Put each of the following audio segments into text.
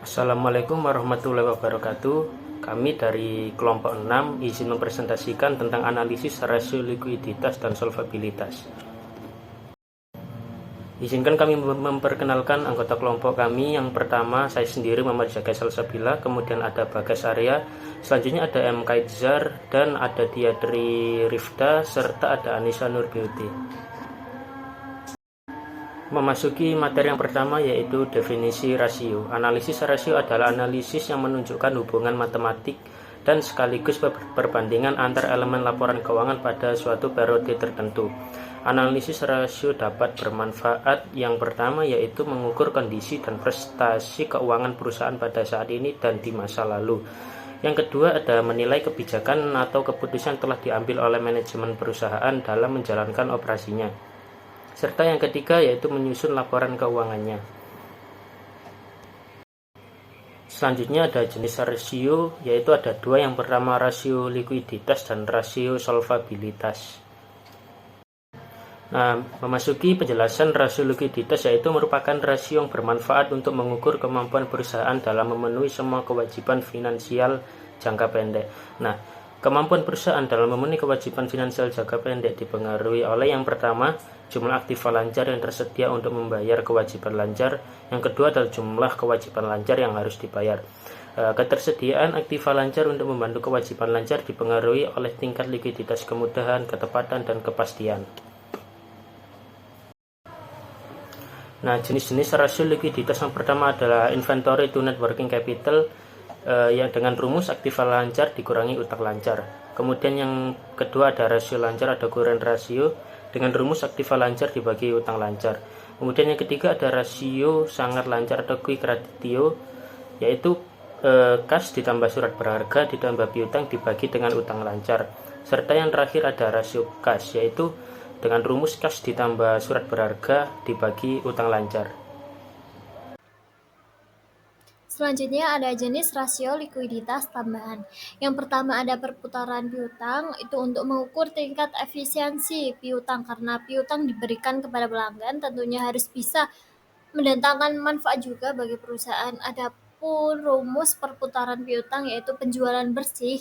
Assalamualaikum warahmatullahi wabarakatuh. Kami dari kelompok 6 izin mempresentasikan tentang analisis rasio likuiditas dan solvabilitas. Izinkan kami memperkenalkan anggota kelompok kami. Yang pertama, saya sendiri Muhammad Zakai Salsabila, kemudian ada Bagas Arya, selanjutnya ada M. Kaitzar, dan ada Diadri Rifda, serta ada Anissa Nur Beauty. Memasuki materi yang pertama, yaitu definisi rasio. Analisis rasio adalah analisis yang menunjukkan hubungan matematik dan sekaligus perbandingan antar elemen laporan keuangan pada suatu periode tertentu. Analisis rasio dapat bermanfaat. Yang pertama yaitu mengukur kondisi dan prestasi keuangan perusahaan pada saat ini dan di masa lalu. Yang kedua ada menilai kebijakan atau keputusan telah diambil oleh manajemen perusahaan dalam menjalankan operasinya. Serta yang ketiga yaitu menyusun laporan keuangannya. Selanjutnya ada jenis rasio, yaitu ada dua. Yang pertama rasio likuiditas dan rasio solvabilitas. Nah, memasuki penjelasan rasio likuiditas, yaitu merupakan rasio yang bermanfaat untuk mengukur kemampuan perusahaan dalam memenuhi semua kewajiban finansial jangka pendek. Nah, kemampuan perusahaan dalam memenuhi kewajiban finansial jangka pendek dipengaruhi oleh yang pertama, jumlah aktiva lancar yang tersedia untuk membayar kewajiban lancar. Yang kedua adalah jumlah kewajiban lancar yang harus dibayar. Ketersediaan aktiva lancar untuk membantu kewajiban lancar dipengaruhi oleh tingkat likuiditas, kemudahan, ketepatan, dan kepastian. Nah, jenis-jenis rasio likuiditas yang pertama adalah inventory to net working capital, yang dengan rumus aktiva lancar dikurangi utang lancar. Kemudian yang kedua ada rasio lancar, ada current ratio dengan rumus aktiva lancar dibagi utang lancar. Kemudian yang ketiga ada rasio sangat lancar atau quick ratio, yaitu kas ditambah surat berharga ditambah piutang dibagi dengan utang lancar. Serta yang terakhir ada rasio kas, yaitu dengan rumus kas ditambah surat berharga dibagi utang lancar. Selanjutnya ada jenis rasio likuiditas tambahan. Yang pertama ada perputaran piutang, itu untuk mengukur tingkat efisiensi piutang karena piutang diberikan kepada pelanggan tentunya harus bisa mendatangkan manfaat juga bagi perusahaan. Adapun rumus perputaran piutang yaitu penjualan bersih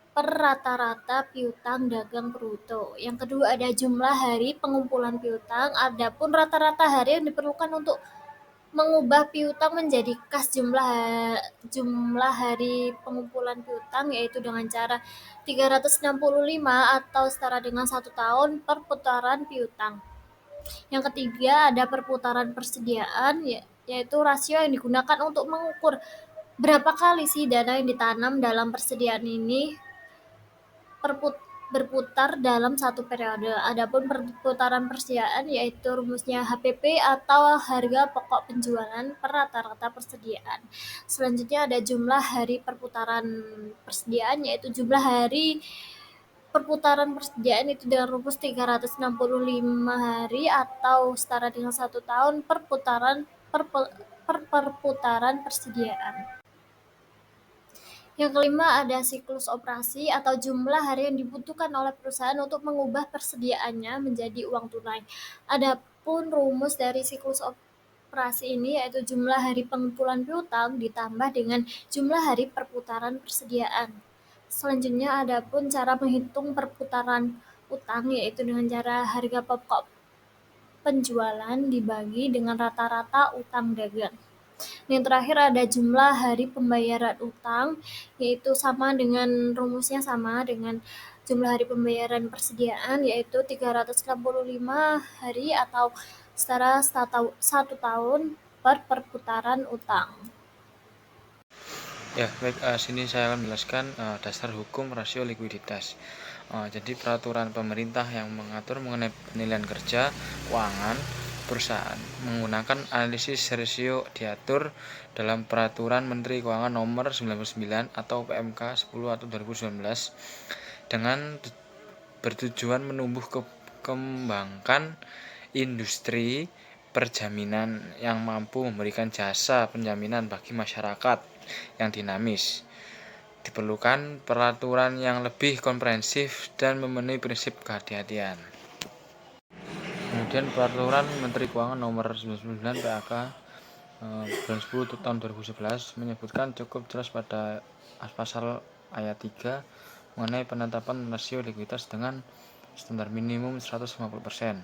per rata-rata piutang dagang bruto. Yang kedua ada jumlah hari pengumpulan piutang, adapun rata-rata hari yang diperlukan untuk mengubah piutang menjadi kas. Jumlah hari pengumpulan piutang yaitu dengan cara 365 atau setara dengan 1 tahun perputaran piutang. Yang ketiga ada perputaran persediaan, yaitu rasio yang digunakan untuk mengukur berapa kali sih dana yang ditanam dalam persediaan ini berputar dalam satu periode. Adapun perputaran persediaan yaitu rumusnya HPP atau harga pokok penjualan per rata-rata persediaan. Selanjutnya ada jumlah hari perputaran persediaan, yaitu jumlah hari perputaran persediaan itu dengan rumus 365 hari atau setara dengan 1 tahun perputaran persediaan. Yang kelima ada siklus operasi atau jumlah hari yang dibutuhkan oleh perusahaan untuk mengubah persediaannya menjadi uang tunai. Adapun rumus dari siklus operasi ini yaitu jumlah hari pengumpulan piutang ditambah dengan jumlah hari perputaran persediaan. Selanjutnya adapun cara menghitung perputaran utang yaitu dengan cara harga pokok penjualan dibagi dengan rata-rata utang dagang. Yang terakhir ada jumlah hari pembayaran utang, yaitu sama dengan rumusnya sama dengan jumlah hari pembayaran persediaan, yaitu 365 hari atau setara 1 tahun per perputaran utang. Ya, baik, sini saya akan menjelaskan dasar hukum rasio likuiditas. Jadi peraturan pemerintah yang mengatur mengenai penilaian kerja keuangan perusahaan menggunakan analisis rasio diatur dalam Peraturan Menteri Keuangan Nomor 99 atau PMK 10 atau 2019 dengan bertujuan menumbuh kembangkan industri perjaminan yang mampu memberikan jasa penjaminan bagi masyarakat yang dinamis. Diperlukan peraturan yang lebih komprehensif dan memenuhi prinsip kehati-hatian. Kemudian Peraturan Menteri Keuangan Nomor 99 PAK bulan 10 tahun 2011 menyebutkan cukup jelas pada pasal ayat 3 mengenai penetapan rasio likuiditas dengan standar minimum 150%,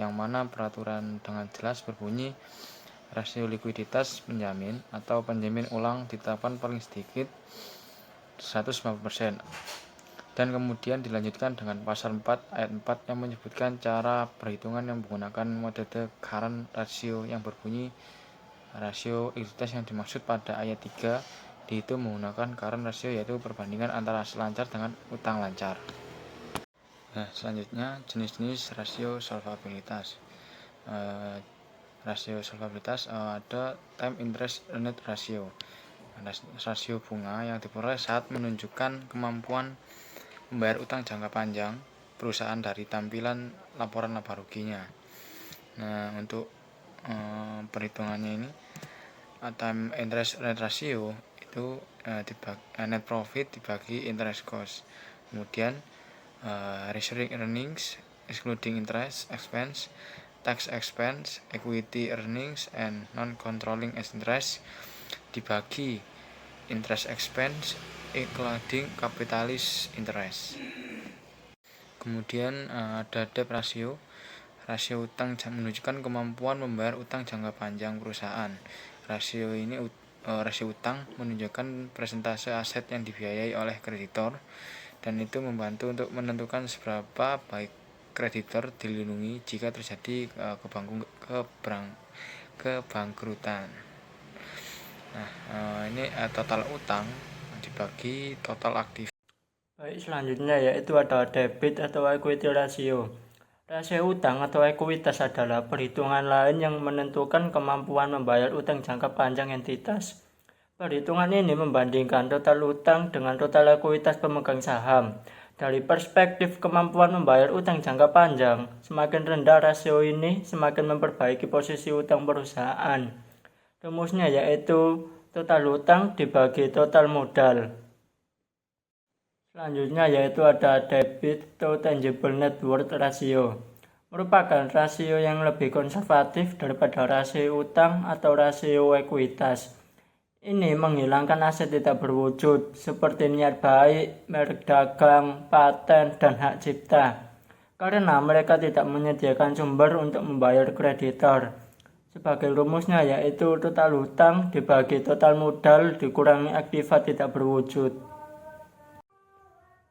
yang mana peraturan dengan jelas berbunyi rasio likuiditas penjamin atau penjamin ulang ditetapkan paling sedikit 150%. Dan kemudian dilanjutkan dengan pasal 4 ayat 4 yang menyebutkan cara perhitungan yang menggunakan metode current ratio yang berbunyi rasio likuiditas yang dimaksud pada ayat 3 dihitung menggunakan current ratio, yaitu perbandingan antara aset lancar dengan utang lancar. Nah, selanjutnya jenis-jenis rasio solvabilitas. Rasio solvabilitas ada time interest earned ratio. Rasio bunga yang diperoleh saat menunjukkan kemampuan membayar utang jangka panjang perusahaan dari tampilan laporan laba ruginya. Nah, untuk perhitungannya ini time interest earned ratio itu net profit dibagi interest cost. Kemudian recurring earnings excluding interest expense, tax expense, equity earnings, and non-controlling interest dibagi interest expense including capitalist interest. Kemudian ada debt ratio. Rasio utang menunjukkan kemampuan membayar utang jangka panjang perusahaan. Rasio utang menunjukkan persentase aset yang dibiayai oleh kreditor, dan itu membantu untuk menentukan seberapa baik kreditor dilindungi jika terjadi kebangkrutan. Nah, ini total utang dibagi total aktif. Baik, selanjutnya yaitu ada debit atau equity ratio. Rasio utang atau ekuitas adalah perhitungan lain yang menentukan kemampuan membayar utang jangka panjang entitas. Perhitungan ini membandingkan total utang dengan total ekuitas pemegang saham. Dari perspektif kemampuan membayar utang jangka panjang, semakin rendah rasio ini, semakin memperbaiki posisi utang perusahaan. Rumusnya yaitu total utang dibagi total modal. Selanjutnya yaitu ada debit to tangible net worth ratio. Merupakan rasio yang lebih konservatif daripada rasio utang atau rasio ekuitas. Ini menghilangkan aset tidak berwujud seperti niat baik, merek dagang, paten, dan hak cipta, karena mereka tidak menyediakan sumber untuk membayar kreditor. Sebagai rumusnya yaitu total utang dibagi total modal dikurangi aktiva tidak berwujud.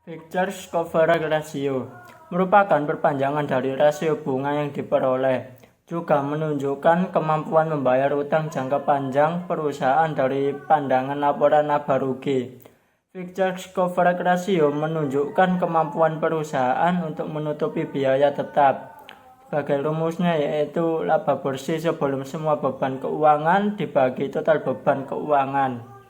Fixed coverage ratio merupakan perpanjangan dari rasio bunga yang diperoleh. Juga menunjukkan kemampuan membayar utang jangka panjang perusahaan dari pandangan laporan laba rugi. Fixed coverage ratio menunjukkan kemampuan perusahaan untuk menutupi biaya tetap. Sebagai rumusnya yaitu laba bersih sebelum semua beban keuangan dibagi total beban keuangan.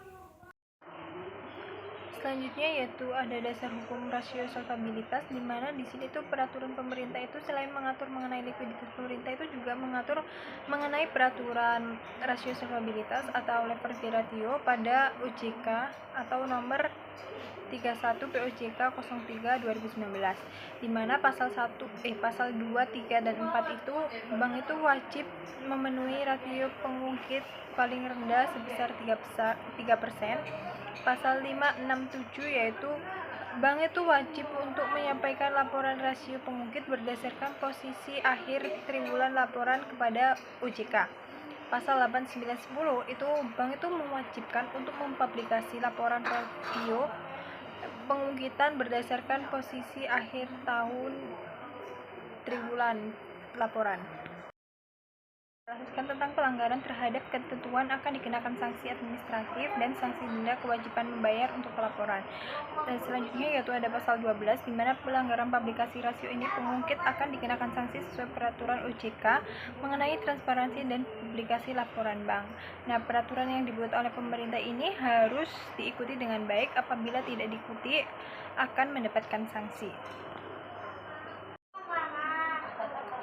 Selanjutnya yaitu ada dasar hukum rasio solvabilitas, di mana di sini tuh peraturan pemerintah itu selain mengatur mengenai likuiditas, pemerintah itu juga mengatur mengenai peraturan rasio solvabilitas atau leverage ratio pada OJK atau nomor 31 POJK 03 2019, di mana pasal 2, 3 dan 4 itu bank itu wajib memenuhi rasio pengungkit paling rendah sebesar 3%. Pasal 5, 6, 7 yaitu bank itu wajib untuk menyampaikan laporan rasio pengungkit berdasarkan posisi akhir triwulan laporan kepada OJK. Pasal 8, 9, 10 itu bank itu mewajibkan untuk mempublikasi laporan rasio pengungkitan berdasarkan posisi akhir tahun triwulan laporan. Melakukan tentang pelanggaran terhadap ketentuan akan dikenakan sanksi administratif dan sanksi denda kewajiban membayar untuk pelaporan. Dan selanjutnya yaitu ada pasal 12, di mana pelanggaran publikasi rasio ini pengungkit akan dikenakan sanksi sesuai peraturan OJK mengenai transparansi dan publikasi laporan bank. Nah, peraturan yang dibuat oleh pemerintah ini harus diikuti dengan baik. Apabila tidak diikuti akan mendapatkan sanksi.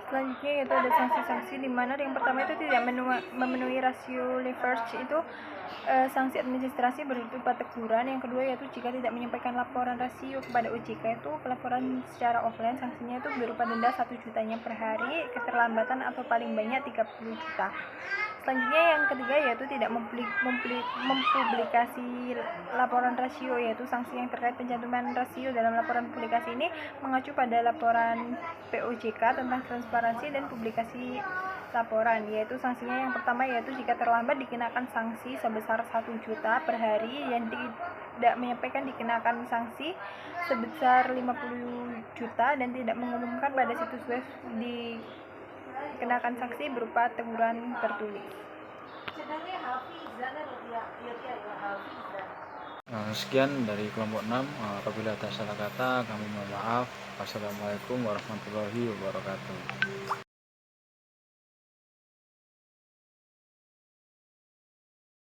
Selanjutnya yaitu ada sanksi-sanksi di mana yang pertama itu tidak memenuhi rasio leverage, itu sanksi administrasi berupa teguran. Yang kedua yaitu jika tidak menyampaikan laporan rasio kepada OJK, itu pelaporan secara offline, sanksinya itu berupa denda 1 jutanya per hari, keterlambatan atau paling banyak 30 juta. Selanjutnya yang ketiga yaitu tidak mempublikasi laporan rasio, yaitu sanksi yang terkait pencantuman rasio dalam laporan publikasi ini mengacu pada laporan POJK tentang transparansi dan publikasi laporan, yaitu sanksinya yang pertama yaitu jika terlambat dikenakan sanksi sebesar 1 juta per hari, yang tidak menyampaikan dikenakan sanksi sebesar 50 juta, dan tidak mengumumkan pada situs web dikenakan sanksi berupa teguran tertulis. Sekian dari kelompok 6. Apabila ada salah kata kami mohon maaf. Wassalamualaikum warahmatullahi wabarakatuh.